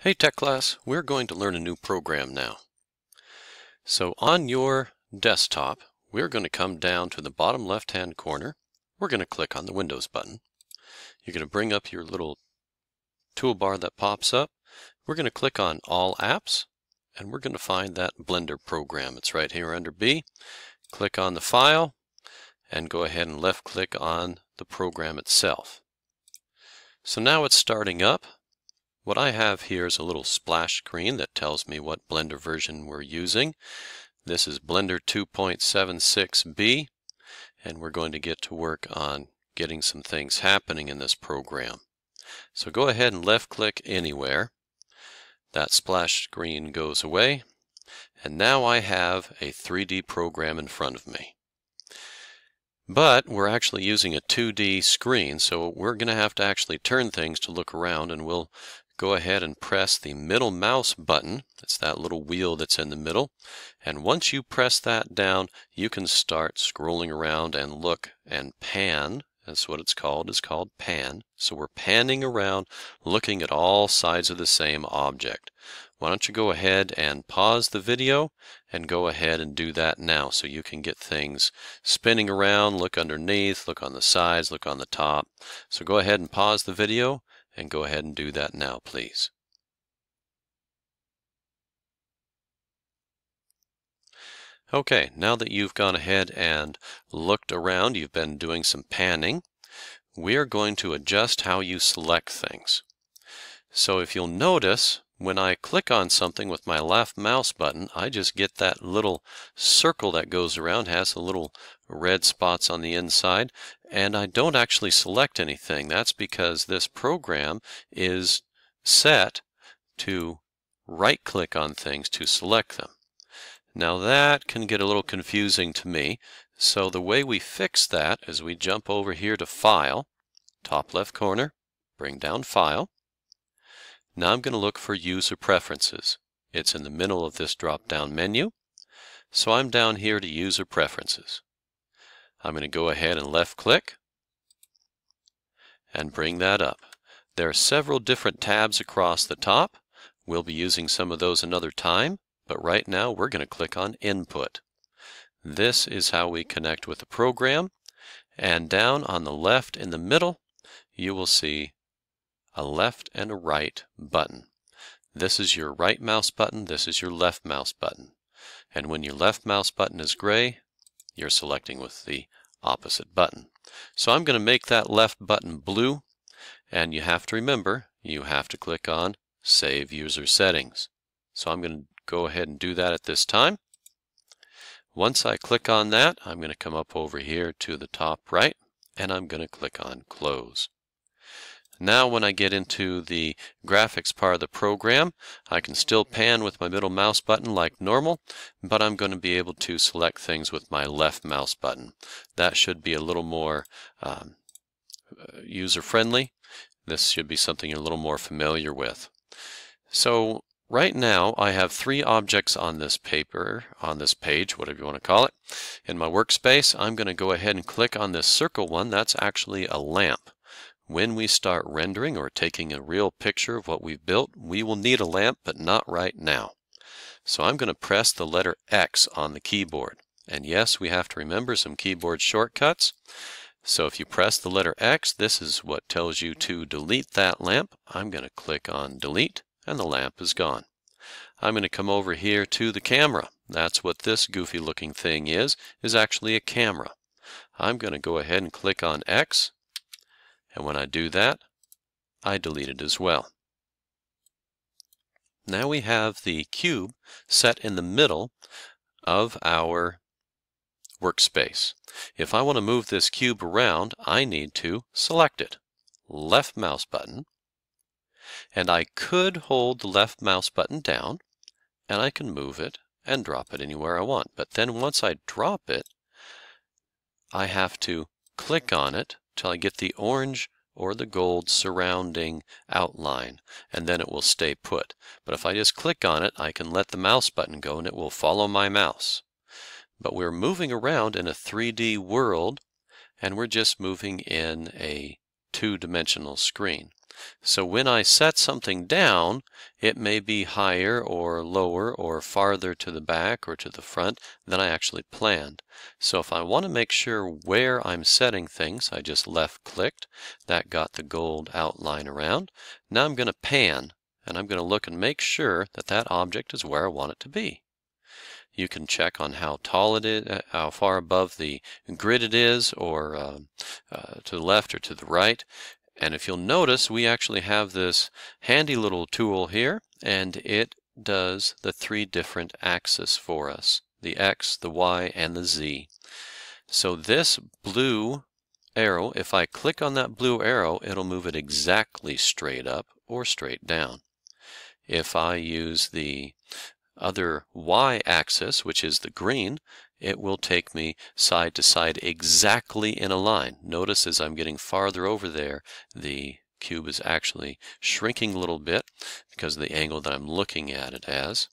Hey Tech Class, we're going to learn a new program now. So on your desktop, we're going to come down to the bottom left-hand corner. We're going to click on the Windows button. You're going to bring up your little toolbar that pops up. We're going to click on All Apps, and we're going to find that Blender program. It's right here under B. Click on the file, and go ahead and left-click on the program itself. So now it's starting up. What I have here is a little splash screen that tells me what Blender version we're using. This is Blender 2.76b, and we're going to get to work on getting some things happening in this program. So go ahead and left-click anywhere. That splash screen goes away, and now I have a 3D program in front of me. But we're actually using a 2D screen, so we're going to have to actually turn things to look around, and we'll go ahead and press the middle mouse button. It's that little wheel that's in the middle. And once you press that down, you can start scrolling around and look and pan. That's what it's called pan. So we're panning around, looking at all sides of the same object. Why don't you go ahead and pause the video and go ahead and do that now so you can get things spinning around, look underneath, look on the sides, look on the top. So go ahead and pause the video and go ahead and do that now, please. Okay, now that you've gone ahead and looked around, you've been doing some panning, we are going to adjust how you select things. So if you'll notice, when I click on something with my left mouse button, I just get that little circle that goes around, has the little red spots on the inside, and I don't actually select anything. That's because this program is set to right-click on things to select them. Now that can get a little confusing to me, so the way we fix that is we jump over here to File, top left corner, bring down File. Now I'm going to look for User Preferences. It's in the middle of this drop-down menu, so I'm down here to User Preferences. I'm going to go ahead and left-click and bring that up. There are several different tabs across the top. We'll be using some of those another time, but right now we're going to click on Input. This is how we connect with the program, and down on the left in the middle you will see a left and a right button. This is your right mouse button, this is your left mouse button. And when your left mouse button is gray, you're selecting with the opposite button. So I'm going to make that left button blue, and you have to remember, you have to click on Save User Settings. So I'm going to go ahead and do that at this time. Once I click on that, I'm going to come up over here to the top right, and I'm going to click on Close. Now when I get into the graphics part of the program, I can still pan with my middle mouse button like normal, but I'm going to be able to select things with my left mouse button. That should be a little more user-friendly. This should be something you're a little more familiar with. So right now I have 3 objects on this page, whatever you want to call it. In my workspace, I'm going to go ahead and click on this circle one. That's actually a lamp. When we start rendering or taking a real picture of what we've built, we will need a lamp, but not right now. So I'm going to press the letter X on the keyboard. And yes, we have to remember some keyboard shortcuts. So if you press the letter X, this is what tells you to delete that lamp. I'm going to click on Delete, and the lamp is gone. I'm going to come over here to the camera. That's what this goofy looking thing is actually a camera. I'm going to go ahead and click on X. And when I do that, I delete it as well. Now we have the cube set in the middle of our workspace. If I want to move this cube around, I need to select it. Left mouse button. And I could hold the left mouse button down, and I can move it and drop it anywhere I want. But then once I drop it, I have to click on it till I get the orange or the gold surrounding outline, and then it will stay put. But if I just click on it, I can let the mouse button go and it will follow my mouse. But we're moving around in a 3D world, and we're just moving in a 2-dimensional screen. So when I set something down, it may be higher or lower or farther to the back or to the front than I actually planned. So if I want to make sure where I'm setting things, I just left-clicked. That got the gold outline around. Now I'm going to pan, and I'm going to look and make sure that that object is where I want it to be. You can check on how tall it is, how far above the grid it is, or to the left or to the right. And if you'll notice, we actually have this handy little tool here, and it does the 3 different axes for us, the X, the Y, and the Z. So this blue arrow, if I click on that blue arrow, it'll move it exactly straight up or straight down. If I use the other Y-axis, which is the green, it will take me side to side exactly in a line. Notice as I'm getting farther over there, the cube is actually shrinking a little bit because of the angle that I'm looking at it as.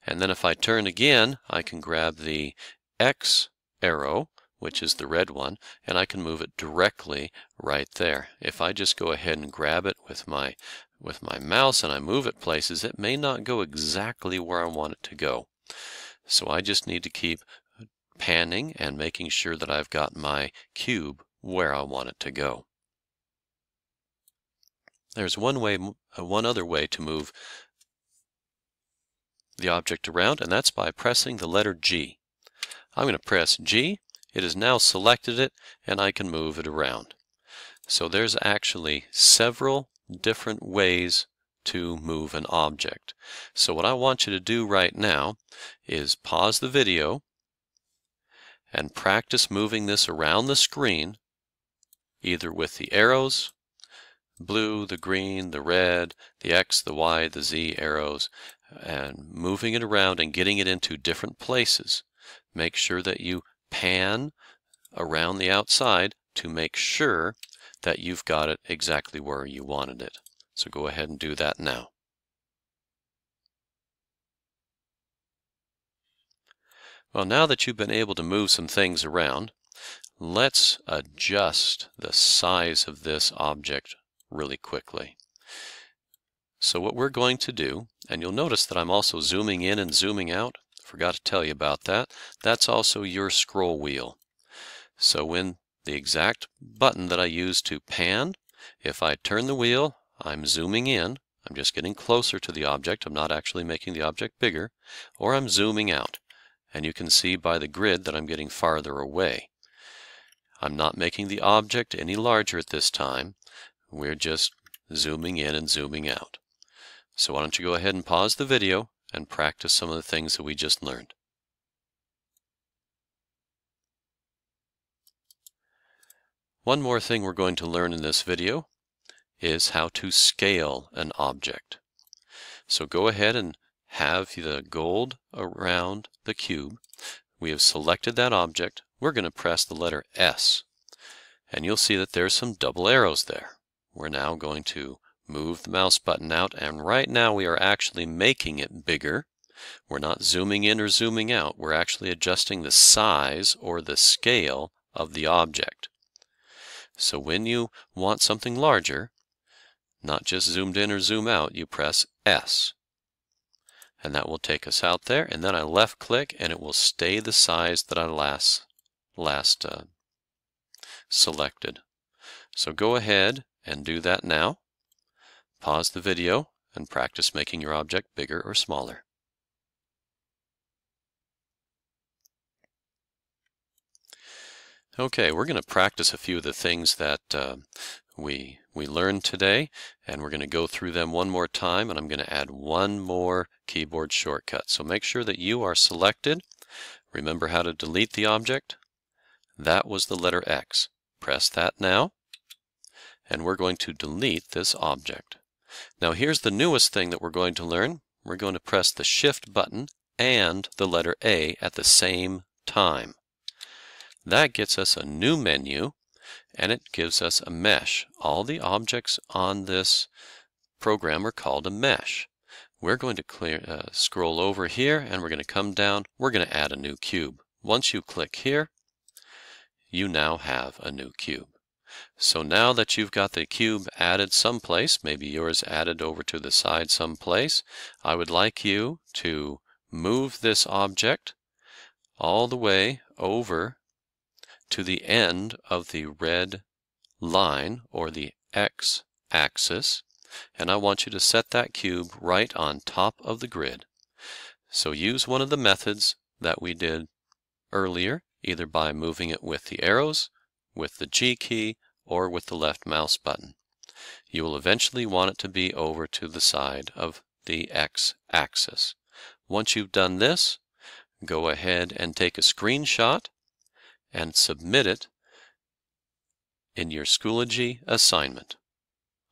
And then if I turn again, I can grab the X arrow, which is the red one, and I can move it directly right there. If I just go ahead and grab it with my mouse and I move it places, it may not go exactly where I want it to go. So I just need to keep panning and making sure that I've got my cube where I want it to go. There's one other way to move the object around, and that's by pressing the letter G. I'm going to press G. It has now selected it, and I can move it around. So there's actually several different ways to move an object. So what I want you to do right now is pause the video and practice moving this around the screen, either with the arrows, blue, the green, the red, the X, the Y, the Z arrows, and moving it around and getting it into different places. Make sure that you pan around the outside to make sure that you've got it exactly where you wanted it. So go ahead and do that now. Well, now that you've been able to move some things around, let's adjust the size of this object really quickly. So what we're going to do, and you'll notice that I'm also zooming in and zooming out. Forgot to tell you about that. That's also your scroll wheel. So when the exact button that I use to pan, if I turn the wheel, I'm zooming in. I'm just getting closer to the object. I'm not actually making the object bigger, or I'm zooming out. And you can see by the grid that I'm getting farther away. I'm not making the object any larger at this time. We're just zooming in and zooming out. So why don't you go ahead and pause the video and practice some of the things that we just learned. One more thing we're going to learn in this video is how to scale an object. So go ahead and have the gold around the cube. We have selected that object. We're going to press the letter S, and you'll see that there's some double arrows there. We're now going to move the mouse button out, and right now we are actually making it bigger. We're not zooming in or zooming out. We're actually adjusting the size or the scale of the object. So when you want something larger, not just zoomed in or zoom out, you press S. And that will take us out there, and then I left click and it will stay the size that I last selected. So go ahead and do that now. Pause the video and practice making your object bigger or smaller. Okay, we're going to practice a few of the things that we learned today, and we're going to go through them one more time, and I'm going to add one more keyboard shortcut. So make sure that you are selected. Remember how to delete the object. That was the letter X. Press that now, and we're going to delete this object. Now here's the newest thing that we're going to learn. We're going to press the Shift button and the letter A at the same time. That gets us a new menu, and it gives us a mesh. All the objects on this program are called a mesh. We're going to scroll over here, and we're going to come down. We're going to add a new cube. Once you click here, you now have a new cube. So now that you've got the cube added someplace, maybe yours added over to the side someplace, I would like you to move this object all the way over to the end of the red line, or the x-axis, and I want you to set that cube right on top of the grid. So use one of the methods that we did earlier, either by moving it with the arrows, with the G key, or with the left mouse button. You will eventually want it to be over to the side of the x-axis. Once you've done this, go ahead and take a screenshot and submit it in your Schoology assignment.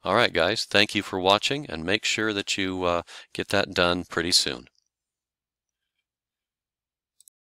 All right, guys, thank you for watching, and make sure that you get that done pretty soon.